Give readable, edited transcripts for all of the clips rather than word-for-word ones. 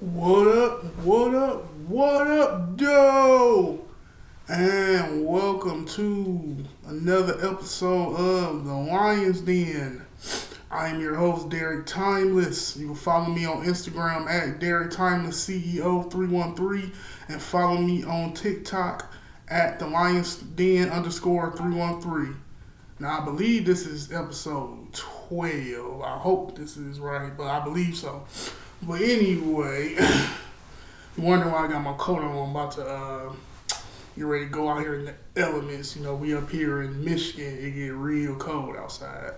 What up, what up, Joe? And welcome to another episode of The Lion's Den. I am your host, Derek Timeless. You can follow me on Instagram at Derek Timeless CEO 313 and follow me on TikTok at The Lion's Den underscore 313. Now, I believe this is episode 12. I hope this is right, but I believe so. But anyway, you wonder why I got my coat on. I'm about to get ready to go out here in the elements. You know, we up here in Michigan, it get real cold outside.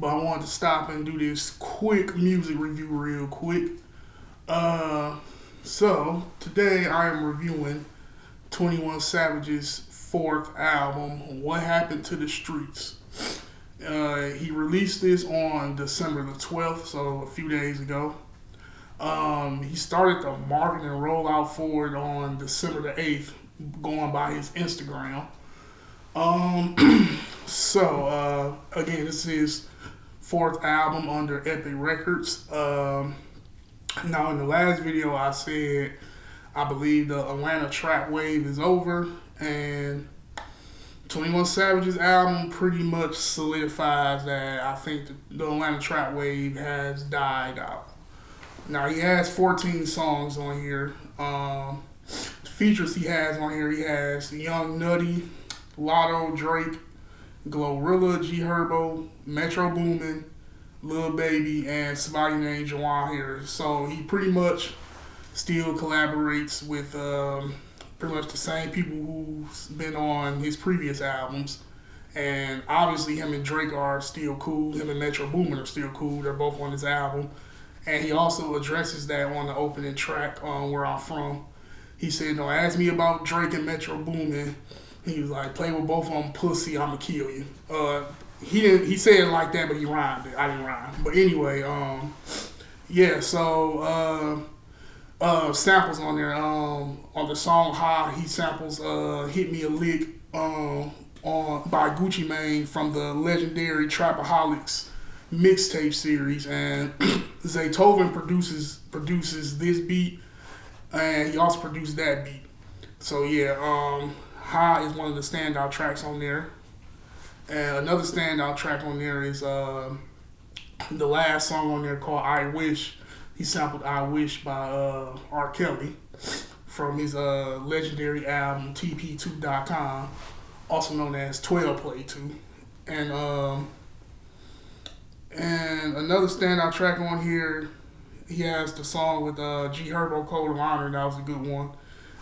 But I wanted to stop and do this quick music review real quick. So, today I am reviewing 21 Savage's fourth album, What Happened to the Streets. He released this on December the 12th, so a few days ago. He started the marketing rollout for it on December the 8th, going by his Instagram. Again, this is his fourth album under Epic Records. Now, in the last video, I said I believe the Atlanta trap wave is over, and 21 Savage's album pretty much solidifies that I think the Atlanta trap wave has died out. Now, he has 14 songs on here. The features he has on here, he has Young Nutty, Lotto, Drake, Glorilla, G Herbo, Metro Boomin, Lil Baby, and somebody named Juwan here. So he pretty much still collaborates with pretty much the same people who's been on his previous albums. And obviously him and Drake are still cool. Him and Metro Boomin are still cool. They're both on this album. And he also addresses that on the opening track on Where I'm From. He said, don't ask me about Drake and Metro Boomin. He was like, play with both of them, pussy, I'ma kill you. He said it like that, but he rhymed it. I didn't rhyme. But anyway, samples on there. On the song High, he samples Hit Me a Lick by Gucci Mane from the legendary Trapaholics mixtape series, and Zaytoven produces this beat, and he also produced that beat. So yeah, High is one of the standout tracks on there. And another standout track on there is the last song on there called I Wish. He sampled I Wish by R. Kelly from his legendary album TP2.com, also known as 12 Play 2. And another standout track on here, he has the song with G Herbo, Code of Honor. That was a good one.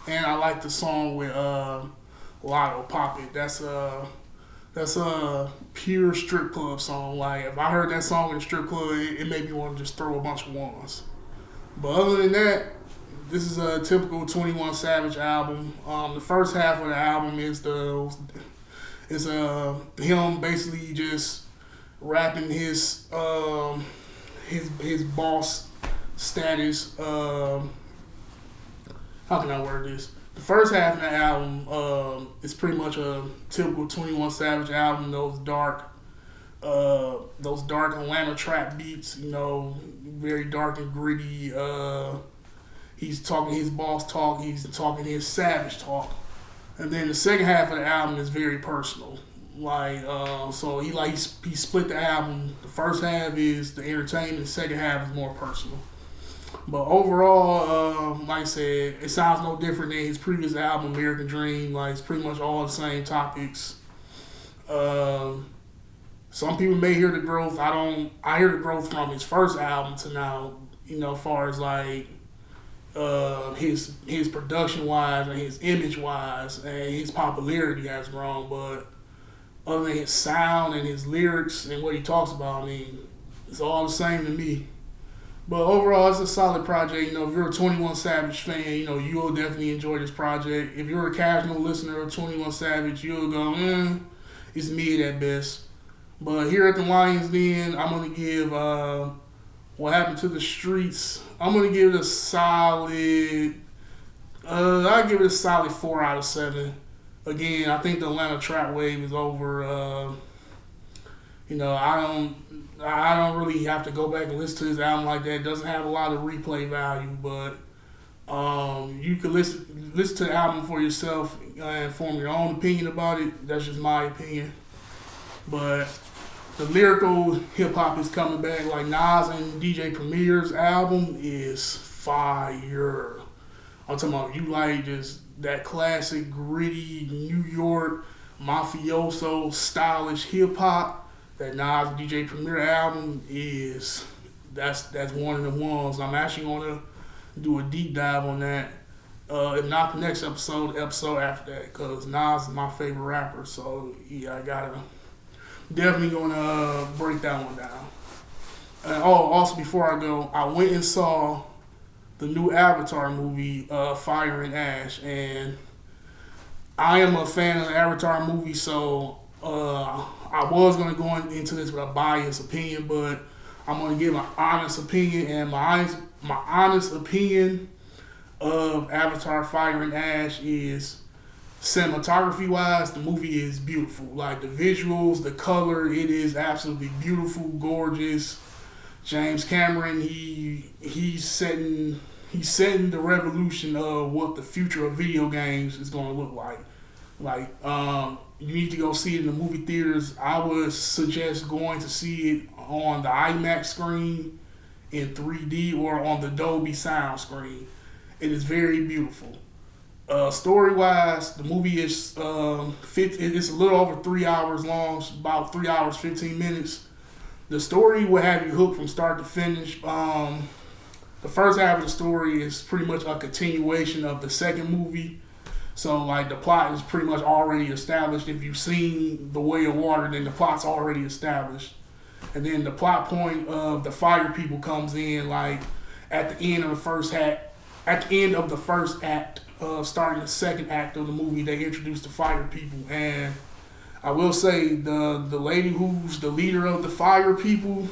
And I like the song with Lotto, Pop It. That's a pure strip club song. Like, if I heard that song in a strip club, it made me want to just throw a bunch of ones. But other than that, this is a typical 21 Savage album. The first half of the album is him basically just rapping his boss status. How can I word this? The first half of the album is pretty much a typical 21 Savage album. Those dark Atlanta trap beats, you know, very dark and gritty. He's talking his boss talk. He's talking his savage talk. And then the second half of the album is very personal. Like, so he split the album. The first half is the entertainment. The second half is more personal. But overall, like I said, it sounds no different than his previous album, American Dream. Like, it's pretty much all the same topics. Some people may hear the growth. I hear the growth from his first album to now. You know, as far as like his production wise and his image wise and his popularity has grown. But other than his sound and his lyrics and what he talks about, I mean, it's all the same to me. But overall, it's a solid project. You know, if you're a 21 Savage fan, you know, you'll definitely enjoy this project. If you're a casual listener of 21 Savage, you'll go, it's mid at best. But here at the Lion's Den, I'm going to give What Happened to the Streets, I'm going to give it a solid, I'll give it a solid 4 out of 7. Again, I think the Atlanta trap wave is over. You know, I don't really have to go back and listen to his album like that. It doesn't have a lot of replay value, but You can listen to the album for yourself and form your own opinion about it. That's just my opinion. But the lyrical hip hop is coming back. Like Nas and DJ Premier's album is fire. I'm talking about you like just that classic gritty New York mafioso stylish hip hop. That Nas and DJ Premier album is that's one of the ones. I'm actually gonna do a deep dive on that. If not the next episode, the episode after that, because Nas is my favorite rapper. So yeah, I gotta definitely gonna break that one down. Also before I go, I went and saw the new Avatar movie, Fire and Ash, and I am a fan of the Avatar movie, so I was gonna go into this with a biased opinion, but I'm gonna give an honest opinion, and my honest opinion of Avatar: Fire and Ash is cinematography wise, the movie is beautiful. Like the visuals, the color, it is absolutely beautiful, gorgeous. James Cameron, he's setting the revolution of what the future of video games is going to look like. Like you need to go see it in the movie theaters. I would suggest going to see it on the IMAX screen in 3D or on the Dolby sound screen. It is very beautiful. Story wise, the movie is it's a little over 3 hours long, about 3 hours 15 minutes. The story will have you hooked from start to finish. The first half of the story is pretty much a continuation of the second movie. So like the plot is pretty much already established. If you've seen The Way of Water, then the plot's already established. And then the plot point of the fire people comes in like at the end of the first act. At the end of the first act, starting the second act of the movie, they introduce the fire people. And I will say the lady who's the leader of the fire people,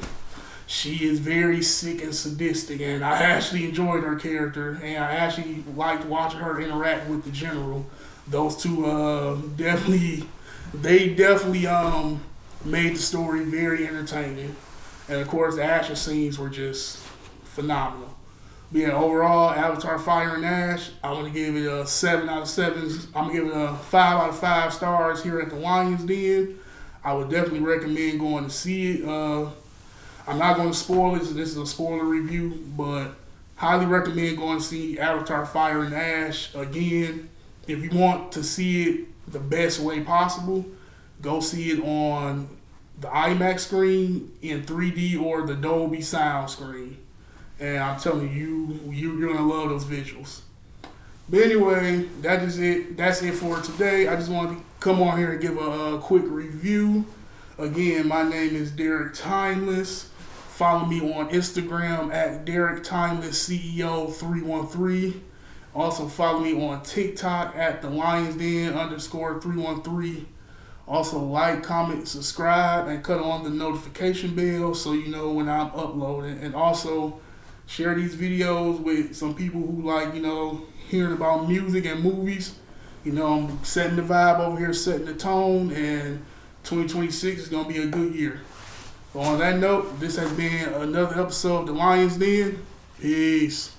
she is very sick and sadistic, and I actually enjoyed her character, and I actually liked watching her interact with the general. Those two definitely made the story very entertaining, and of course the action scenes were just phenomenal. But yeah, overall, Avatar: Fire and Ash, I'm gonna give it a 7 out of 7. I'm gonna give it a 5 out of 5 stars here at the Lions Den. I would definitely recommend going to see it. I'm not going to spoil it, so this is a spoiler review, but highly recommend going to see Avatar: Fire and Ash. Again, if you want to see it the best way possible, go see it on the IMAX screen in 3D or the Dolby sound screen. And I'm telling you, you're going to love those visuals. But anyway, that is it. That's it for today. I just wanted to come on here and give a quick review. Again, my name is Derek Timeless. Follow me on Instagram at Derek Timeless CEO 313. Also follow me on TikTok at the Lions Den _313. Also like, comment, subscribe, and cut on the notification bell so you know when I'm uploading. And also share these videos with some people who like, hearing about music and movies. I'm setting the vibe over here, setting the tone, and 2026 is going to be a good year. So on that note, this has been another episode of The Lions Den. Peace.